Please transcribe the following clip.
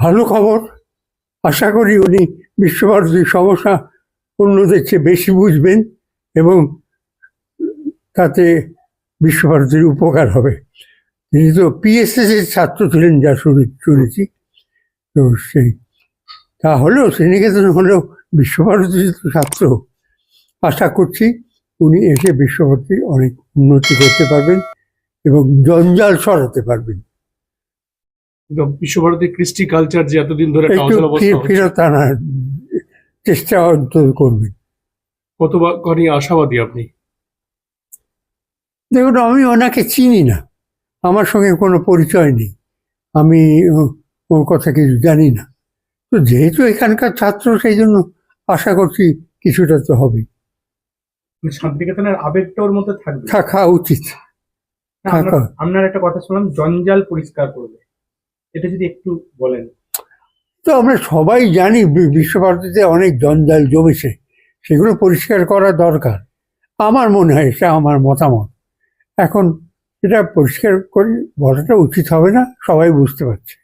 ভালো খবর। আশা করি উনি বিশ্বভারতীর সমস্যা অন্যদের চেয়ে বেশি বুঝবেন এবং তাতে বিশ্বভারতীর উপকার হবে। তিনি তো পিএসএস এর ছাত্র ছিলেন যা শুনেছি। তো সেই তা হলেও শ্রীনিকেতন হলেও বিশ্বভারতীর ছাত্র। আশা করছি উনি এসে বিশ্বভারতীর অনেক উন্নতি করতে পারবেন এবং জঞ্জাল সরাতে পারবেন। বিশ্বভারতী কৃষ্টি কালচার যে এতদিন ধরে একটু ফেরত আনার চেষ্টা অন্তত করবেন। কতখানি আশাবাদী আপনি? দেখুন, আমি ওনাকে চিনি না, আমার সঙ্গে কোনো পরিচয় নেই, আমি ওর কথা কিছু জানি না। তো যেহেতু এখানকার ছাত্র, সেই জন্য আশা করছি কিছুটা তো হবে। শান্তিনিকেতনের আবেগটা ওর মধ্যে থাকবে, থাকা উচিত। আপনার একটা কথা শুনলাম, জঞ্জাল পরিষ্কার করবে, এটা যদি একটু বলেন। তো আমরা সবাই জানি বিশ্বভারতীতে অনেক জঞ্জাল জমেছে, সেগুলো পরিষ্কার করা দরকার। আমার মনে হয়, এটা আমার মতামত। এখন এটা পরিষ্কার করে বলাটা উচিত হবে না, সবাই বুঝতে পারছে।